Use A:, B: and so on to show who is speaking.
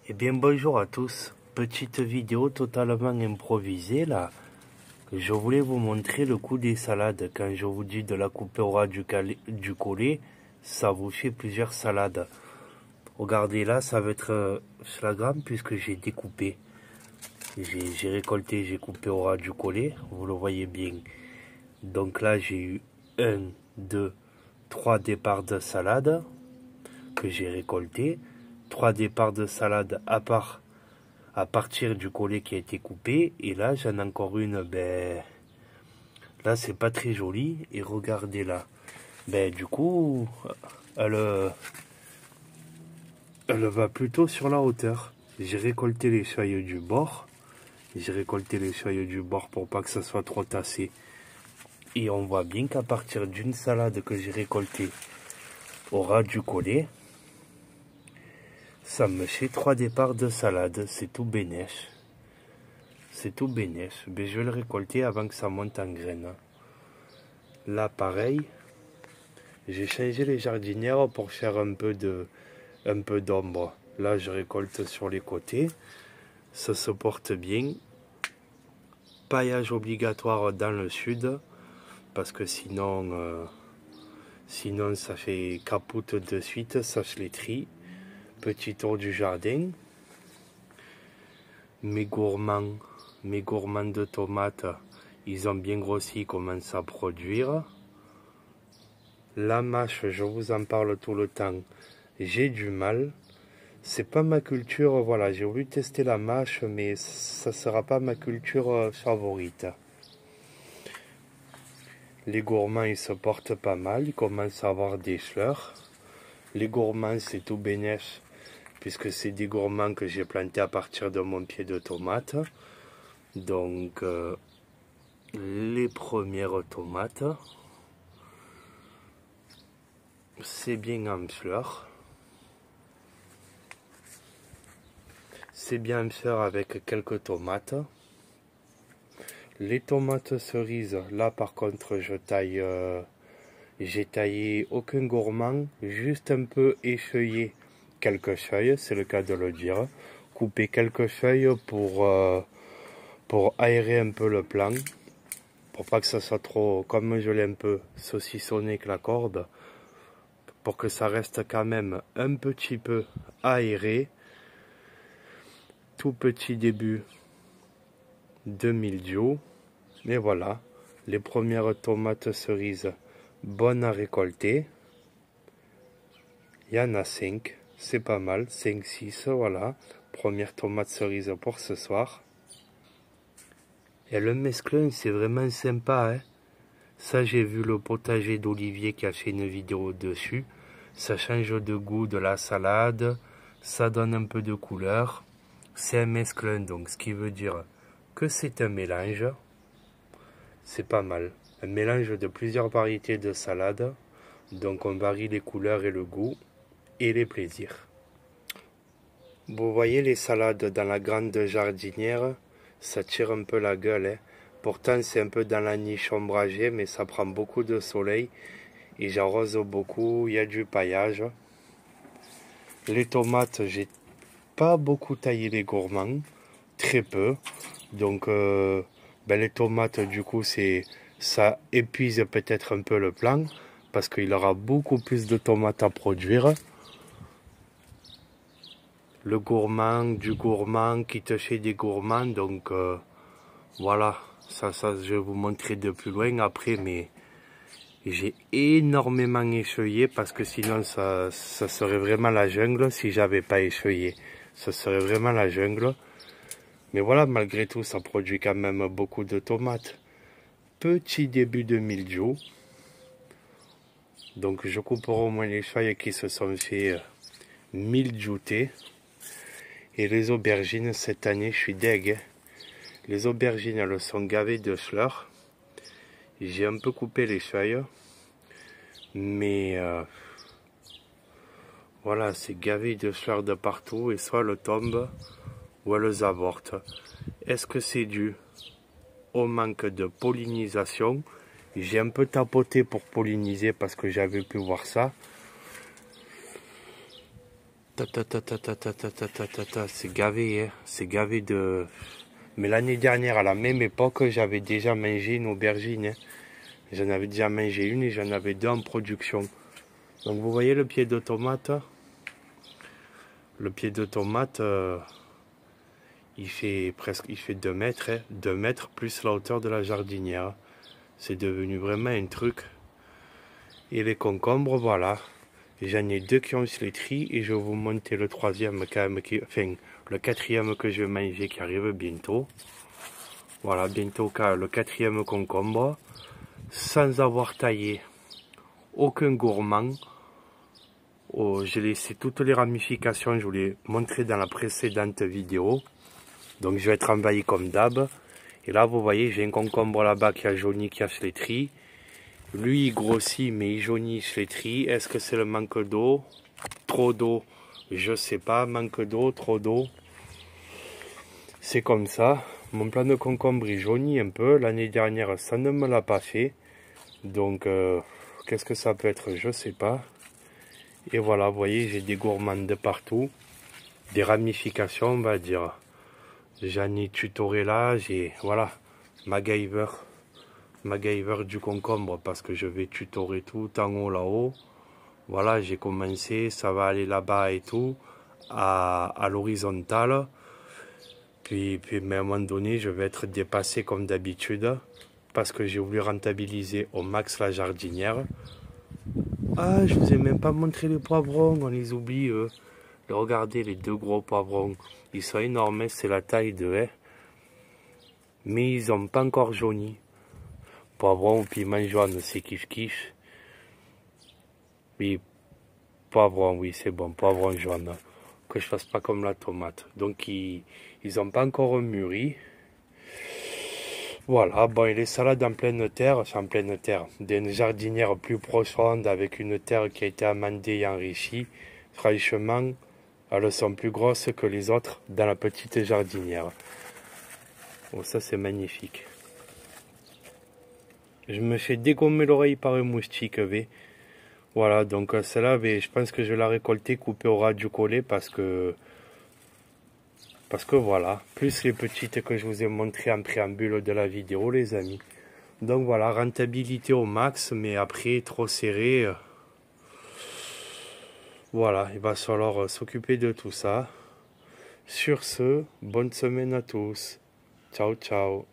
A: Eh bien bonjour à tous, petite vidéo totalement improvisée là. Je voulais vous montrer le coup des salades. Quand je vous dis de la couper au ras du collet, ça vous fait plusieurs salades. Regardez là, ça va être flagrant puisque j'ai découpé. J'ai récolté, j'ai coupé au ras du collet, vous le voyez bien. Donc là j'ai eu 1, 2, 3 départs de salade que j'ai récolté. 3 départs de salade à partir du collet qui a été coupé. Et là j'en ai encore une, là c'est pas très joli. Et regardez là, du coup elle va plutôt sur la hauteur. J'ai récolté les feuilles du bord. J'ai récolté les feuilles du bord pour pas que ça soit trop tassé. Et on voit bien qu'à partir d'une salade que j'ai récoltée au ras du collet, ça me fait 3 départs de salade. C'est tout bénèche. C'est tout bénèche. Mais je vais le récolter avant que ça monte en graines. Là, pareil, j'ai changé les jardinières pour faire un peu d'ombre. Là, je récolte sur les côtés. Ça se porte bien. Paillage obligatoire dans le sud. Parce que sinon ça fait capoute de suite. Ça se les trie. Petit tour du jardin. Mes gourmands de tomates, ils ont bien grossi, ils commencent à produire. La mâche, je vous en parle tout le temps, j'ai du mal. C'est pas ma culture, voilà, j'ai voulu tester la mâche, mais ça sera pas ma culture favorite. Les gourmands, ils se portent pas mal, ils commencent à avoir des fleurs. Les gourmands, c'est tout bénef, puisque c'est des gourmands que j'ai plantés à partir de mon pied de tomate. Donc, les premières tomates, c'est bien en fleurs. C'est bien en fleurs avec quelques tomates. Les tomates cerises, là par contre, j'ai taillé aucun gourmand, juste un peu effeuillé quelques feuilles, c'est le cas de le dire. Couper quelques feuilles pour aérer un peu le plan, pour pas que ça soit trop, comme je l'ai un peu saucissonné avec la corde, pour que ça reste quand même un petit peu aéré. Tout petit début de mildiou, mais voilà, les premières tomates cerises bonnes à récolter. Il y en a 5, c'est pas mal, 5, 6, voilà, première tomate cerise pour ce soir. Et le mesclun, c'est vraiment sympa, hein. Ça, j'ai vu le potager d'Olivier qui a fait une vidéo dessus. Ça change de goût de la salade, ça donne un peu de couleur. C'est un mesclun, donc ce qui veut dire que c'est un mélange. C'est pas mal. Un mélange de plusieurs variétés de salade. Donc on varie les couleurs et le goût et les plaisirs. Vous voyez les salades dans la grande jardinière, ça tire un peu la gueule, hein. Pourtant c'est un peu dans la niche ombragée, mais ça prend beaucoup de soleil et j'arrose beaucoup, il y a du paillage. Les tomates, j'ai pas beaucoup taillé les gourmands, très peu. Donc les tomates, du coup, ça épuise peut-être un peu le plan parce qu'il aura beaucoup plus de tomates à produire. Le gourmand, du gourmand qui te fait des gourmands, donc voilà, ça je vais vous montrer de plus loin après, mais j'ai énormément écheuillé parce que sinon ça serait vraiment la jungle si j'avais pas écheuillé. Ça serait vraiment la jungle. Mais voilà, malgré tout, ça produit quand même beaucoup de tomates. Petit début de mildiou. Donc je couperai au moins les feuilles qui se sont fait mildiouter. Et les aubergines, cette année, je suis deg. Les aubergines, elles sont gavées de fleurs. J'ai un peu coupé les feuilles. Mais voilà, c'est gavé de fleurs de partout. Et soit elles tombent, ou elles avortent. Est-ce que c'est dû au manque de pollinisation? J'ai un peu tapoté pour polliniser parce que j'avais pu voir ça. C'est gavé, hein. C'est gavé de... Mais l'année dernière, à la même époque, j'avais déjà mangé une aubergine, hein. J'en avais déjà mangé une et j'en avais deux en production. Donc vous voyez le pied de tomate? Le pied de tomate, il fait 2 mètres, hein. 2 mètres plus la hauteur de la jardinière. C'est devenu vraiment un truc. Et les concombres, voilà. J'en ai deux qui ont se les tri et je vais vous monter le troisième, enfin le quatrième que je vais manger qui arrive bientôt. Voilà, bientôt le quatrième concombre, sans avoir taillé aucun gourmand. Oh, j'ai laissé toutes les ramifications, je vous l'ai montré dans la précédente vidéo. Donc je vais être envahi comme d'hab. Et là vous voyez, j'ai un concombre là-bas qui a jauni, qui a se les tri. Lui il grossit mais il jaunit, se les tri. Est-ce que c'est le manque d'eau? Trop d'eau? Je sais pas, manque d'eau, trop d'eau. C'est comme ça. Mon plant de concombre il jaunit un peu. L'année dernière ça ne me l'a pas fait. Donc qu'est-ce que ça peut être? Je sais pas. Et voilà, vous voyez, j'ai des gourmands de partout. Des ramifications, on va dire. J'en ai tutoré là, j'ai, voilà, MacGyver du concombre, parce que je vais tutorer tout en haut là-haut. Voilà, j'ai commencé, ça va aller là-bas et tout, à l'horizontale. Puis mais à un moment donné, je vais être dépassé comme d'habitude, parce que j'ai voulu rentabiliser au max la jardinière. Ah, je vous ai même pas montré les poivrons, on les oublie, eux. Regardez les deux gros poivrons, ils sont énormes, c'est la taille de haie. Mais ils n'ont pas encore jauni. Poivron ou piment jaune, c'est kiff. Oui, poivron, oui, c'est bon, poivron jaune. Que je fasse pas comme la tomate. Donc, ils n'ont pas encore mûri. Voilà, bon, et les salades en pleine terre, c'est en pleine terre. Des jardinières plus profondes avec une terre qui a été amendée et enrichie. Franchement, elles sont plus grosses que les autres dans la petite jardinière. Bon, ça, c'est magnifique. Je me fais dégommer l'oreille par un moustique, voilà, donc celle-là, je pense que je vais la récolter, couper au ras du collet, parce que voilà, plus les petites que je vous ai montrées en préambule de la vidéo, les amis. Donc voilà, rentabilité au max, mais après, trop serré. Voilà, il va falloir s'occuper de tout ça. Sur ce, bonne semaine à tous. Ciao, ciao.